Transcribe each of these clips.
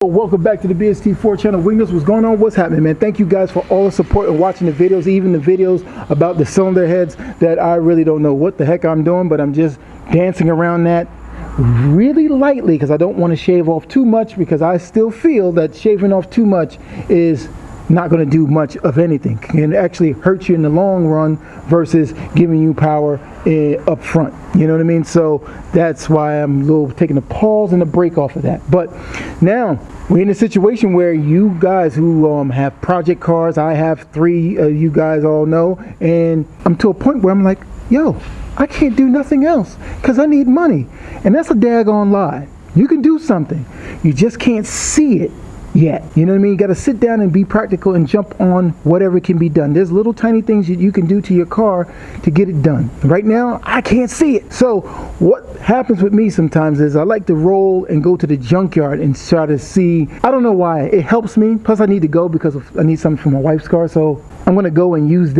Welcome back to the BST4 channel. Wingness, what's going on? What's happening, man? Thank you guys for all the support and watching the videos, even the videos about the cylinder heads that I really don't know what the heck I'm doing, but I'm just dancing around that really lightly because I don't want to shave off too much, because I still feel that shaving off too much is not going to do much of anything. It can actually hurt you in the long run versus giving you power up front. You know what I mean? So that's why I'm a little taking a pause and a break off of that. But now we're in a situation where you guys who have project cars, I have 3, you guys all know, and I'm to a point where I'm like, yo, I can't do nothing else because I need money. And that's a daggone lie. You can do something, you just can't see it yet. You know what I mean? You got to sit down and be practical and jump on whatever can be done. There's little tiny things that you can do to your car to get it done. Right now, I can't see it. So what happens with me sometimes is I like to roll and go to the junkyard and try to see. I don't know why. It helps me. Plus I need to go because I need something for my wife's car. So I'm going to go and use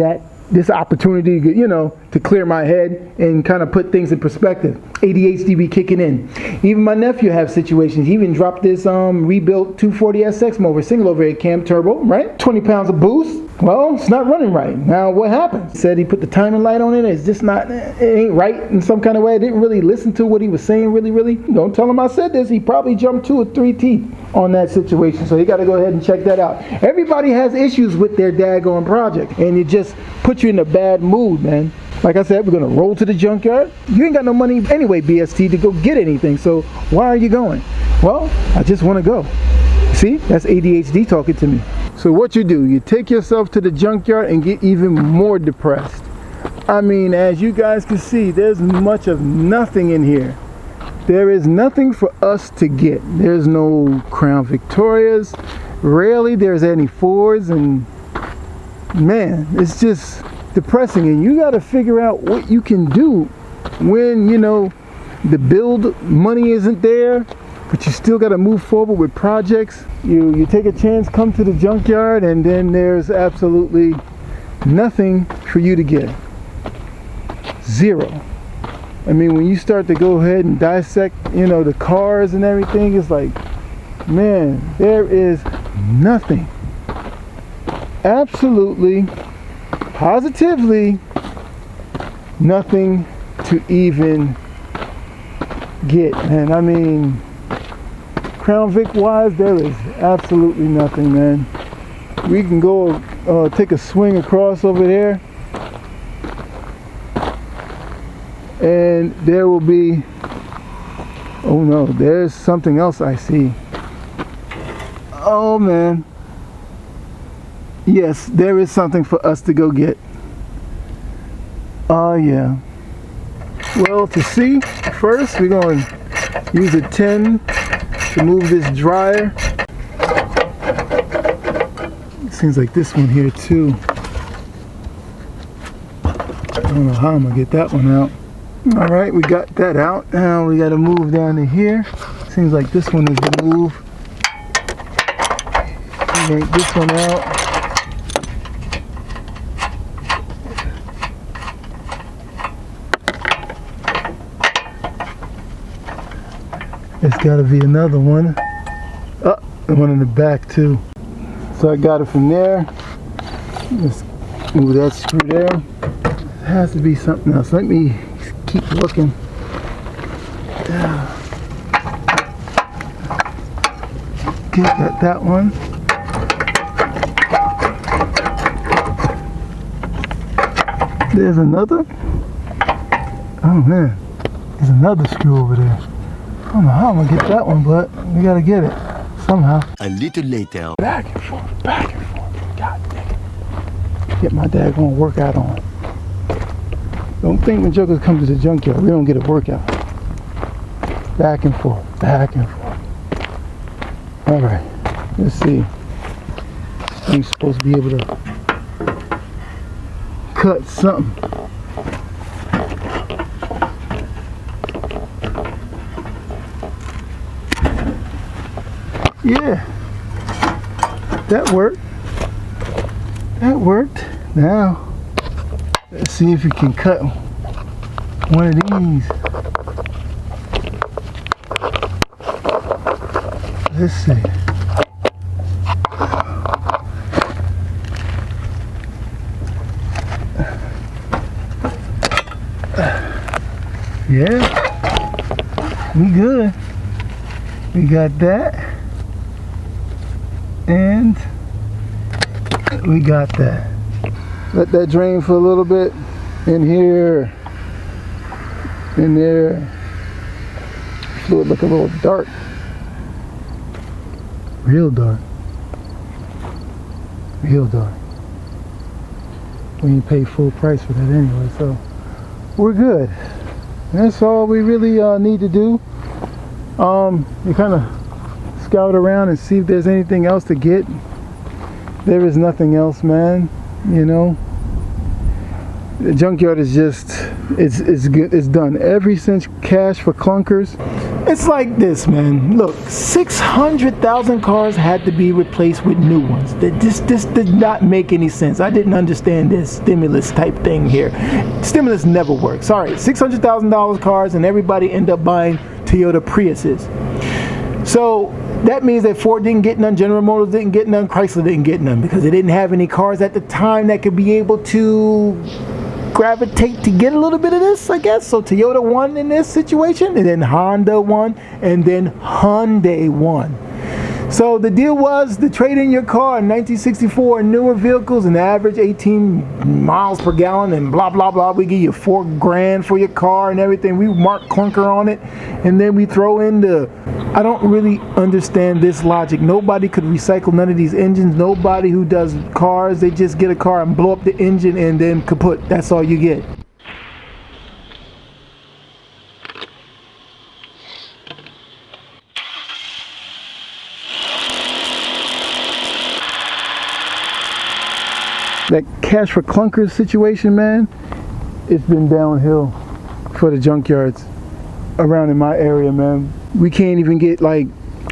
this opportunity, you know, to clear my head and kind of put things in perspective. ADHD be kicking in. Even my nephew have situations. He even dropped this rebuilt 240SX mower, single overhead cam turbo, right? 20 pounds of boost. Well, it's not running right. Now what happened? He said he put the timing light on it. It's just not, it ain't right in some kind of way. I didn't really listen to what he was saying, really. Don't tell him I said this. He probably jumped 2 or 3 teeth on that situation. So you got to go ahead and check that out. Everybody has issues with their daggone project, and it just puts you in a bad mood, man. Like I said, we're going to roll to the junkyard. You ain't got no money anyway, BST, to go get anything. So why are you going? Well, I just want to go. See, that's ADHD talking to me. So what you do, you take yourself to the junkyard and get even more depressed. I mean, as you guys can see, there's much of nothing in here. There is nothing for us to get. There's no Crown Victorias. Rarely there's any Fords, and man, it's just depressing. And you got to figure out what you can do when, you know, the build money isn't there, but you still got to move forward with projects. You take a chance, come to the junkyard, and then there's absolutely nothing for you to get. Zero. I mean, when you start to go ahead and dissect, you know, the cars and everything, it's like, man, there is nothing. Absolutely, positively, nothing to even get. And I mean, Crown Vic wise, there is absolutely nothing, man. We can go take a swing across over there, and there will be, oh no, there's something else I see. Oh man, yes, there is something for us to go get. Oh yeah. Well, to see, first we're going to use a 10 to move this dryer. It seems like this one here too. I don't know how I'm going to get that one out. Alright, we got that out. Now we got to move down to here. Seems like this one is the move. Yank this one out. There's got to be another one. Oh, the one in the back too. So I got it from there. Let's move that screw there. There has to be something else. Let me keep looking. Okay, got that one. There's another. Oh man, there's another screw over there. I don't know how I'm gonna get that one, but we gotta get it somehow. A little later. Back and forth, back and forth. God dang it. Get my daggone workout on. Don't think when jokers come to the junkyard, we don't get a workout. Back and forth, back and forth. Alright, let's see. I'm supposed to be able to cut something. Yeah, that worked. That worked. Now, let's see if we can cut one of these. Let's see. Yeah, we good. We got that, and we got that. Let that drain for a little bit. In here, in there. Fluid look a little dark. Real dark. Real dark. We ain't pay full price for that anyway, so we're good. That's all we really need to do. You kind of scout around and see if there's anything else to get. There is nothing else, man. You know, the junkyard is just, it's good. It's done. Every cent cash for clunkers. It's like this, man. Look, 600,000 cars had to be replaced with new ones. This did not make any sense. I didn't understand this stimulus type thing here. Stimulus never works. Sorry, $600,000 cars, and everybody end up buying Toyota Priuses. So that means that Ford didn't get none, General Motors didn't get none, Chrysler didn't get none, because they didn't have any cars at the time that could be able to gravitate to get a little bit of this, I guess. So Toyota won in this situation, and then Honda won, and then Hyundai won. So the deal was to trade in your car in 1964 and newer vehicles, an average 18 miles per gallon, and blah blah blah. We give you $4 grand for your car and everything. We mark clunker on it, and then we throw in the. I don't really understand this logic. Nobody could recycle none of these engines. Nobody who does cars, they just get a car and blow up the engine and then kaput. That's all you get. That cash for clunkers situation, man, it's been downhill for the junkyards around in my area, man. We can't even get like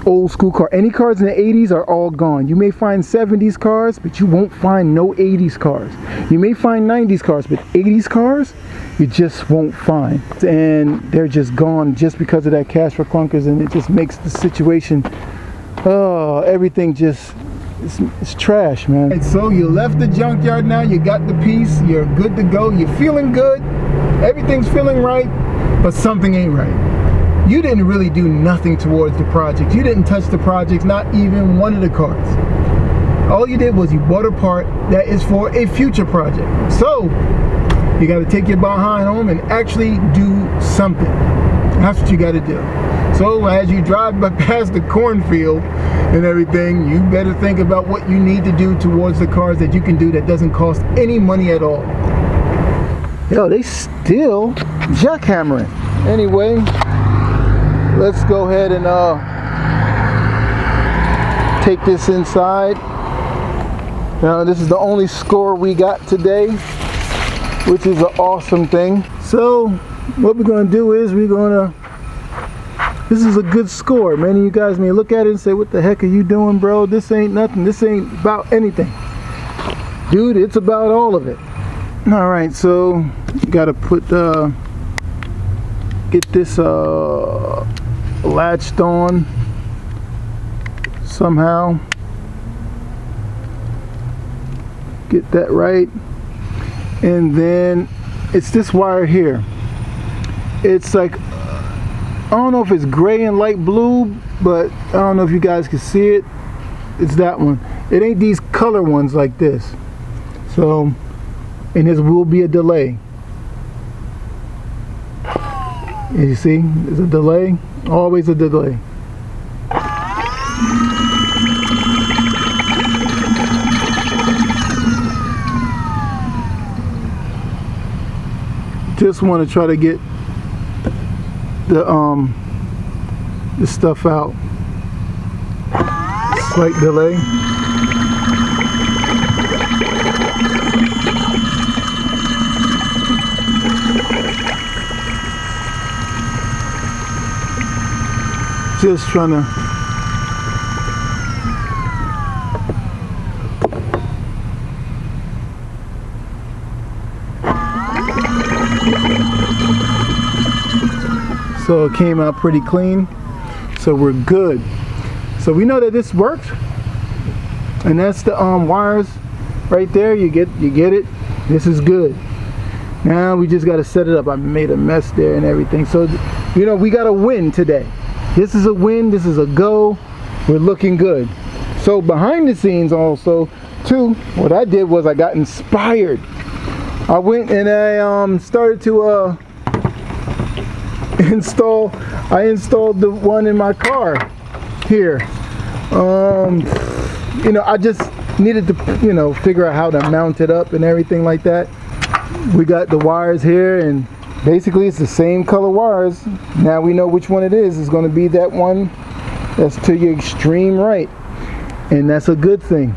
old school car. Any cars in the 80s are all gone. You may find 70s cars, but you won't find no 80s cars. You may find 90s cars, but 80s cars, you just won't find. And they're just gone just because of that cash for clunkers, and it just makes the situation, everything just, it's trash, man. And so you left the junkyard now, you got the piece, you're good to go, you're feeling good, everything's feeling right, but something ain't right. You didn't really do nothing towards the project. You didn't touch the projects, not even one of the cars. All you did was you bought a part that is for a future project. So you got to take your behind home and actually do something. That's what you got to do. So as you drive past the cornfield and everything, you better think about what you need to do towards the cars that you can do that doesn't cost any money at all. Yo, they still jackhammering. Anyway, let's go ahead and take this inside. Now this is the only score we got today, which is an awesome thing. So what we're gonna do is this is a good score. Many of you guys may look at it and say, what the heck are you doing, bro? This ain't nothing. This ain't about anything. Dude, it's about all of it. All right, so you gotta put get this latched on somehow. Get that right, and then it's this wire here. It's like, I don't know if it's gray and light blue, but I don't know if you guys can see it. It's that one. It ain't these color ones like this. So, and there will be a delay. You see, there's a delay, always a delay. Just want to try to get the stuff out. Slight delay. Just trying to so it came out pretty clean, so we're good. So we know that this works, and that's the wires right there. You get it. This is good. Now we just got to set it up. I made a mess there and everything. So, you know, we got to win today. This is a win. This is a go. We're looking good. So behind the scenes also, too, what I did was I got inspired. I went and I started to installed the one in my car here. You know, I just needed to, you know, figure out how to mount it up and everything like that. We got the wires here, and basically it's the same color wires. Now we know which one it is. It's going to be that one that's to your extreme right, and that's a good thing.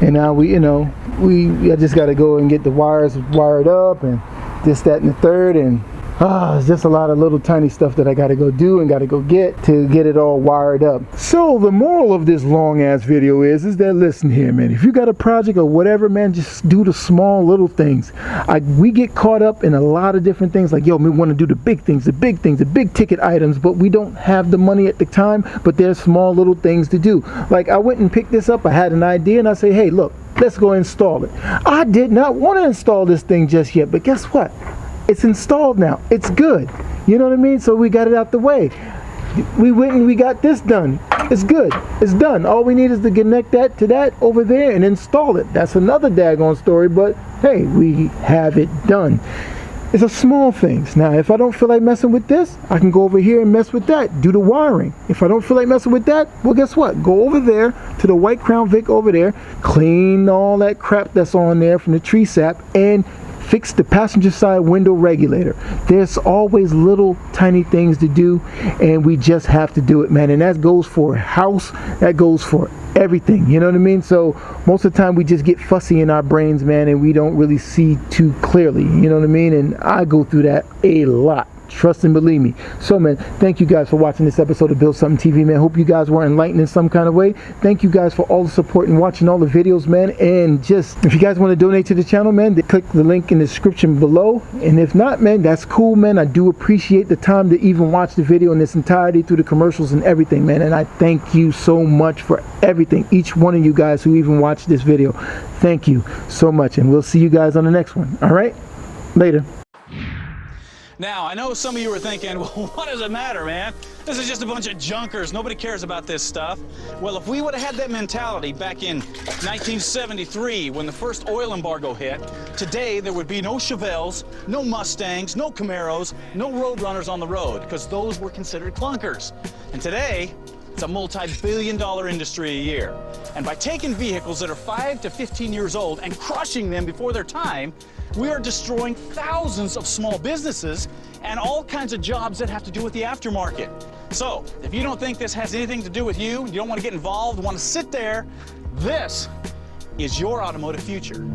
And now we, you know, I just got to go and get the wires wired up and this, that, and the third, and it's just a lot of little tiny stuff that I got to go do and got to go get it all wired up. So the moral of this long ass video is that, listen here, man, if you got a project or whatever, man, just do the small little things. We get caught up in a lot of different things, like, yo, we want to do the big things, the big ticket items, but we don't have the money at the time. But there's small little things to do. Like, I went and picked this up. I had an idea and I say, hey, look, let's go install it. I did not want to install this thing just yet, but guess what? It's installed now. It's good. You know what I mean? So we got it out the way. We went and we got this done. It's good. It's done. All we need is to connect that to that over there and install it. That's another daggone story, but hey, we have it done. It's a small things. Now, if I don't feel like messing with this, I can go over here and mess with that. Do the wiring. If I don't feel like messing with that, well, guess what? Go over there to the white Crown Vic over there, clean all that crap that's on there from the tree sap, and fix the passenger side window regulator. There's always little tiny things to do, and we just have to do it, man. And that goes for a house, that goes for everything, you know what I mean? So most of the time we just get fussy in our brains, man, and we don't really see too clearly, you know what I mean? And I go through that a lot. Trust and believe me. So, man, thank you guys for watching this episode of Build Something TV, man. Hope you guys were enlightened in some kind of way. Thank you guys for all the support and watching all the videos, man. And just, if you guys want to donate to the channel, man, click the link in the description below. And if not, man, that's cool, man. I do appreciate the time to even watch the video in its entirety through the commercials and everything, man. And I thank you so much for everything. Each one of you guys who even watched this video. Thank you so much. And we'll see you guys on the next one. All right? Later. Now, I know some of you are thinking, well, what does it matter, man? This is just a bunch of junkers. Nobody cares about this stuff. Well, if we would have had that mentality back in 1973 when the first oil embargo hit, today there would be no Chevelles, no Mustangs, no Camaros, no Roadrunners on the road, because those were considered clunkers. And today, it's a multi-billion-dollar industry a year. And by taking vehicles that are 5 to 15 years old and crushing them before their time, we are destroying thousands of small businesses and all kinds of jobs that have to do with the aftermarket. So, if you don't think this has anything to do with you don't want to get involved, want to sit there, this is your automotive future.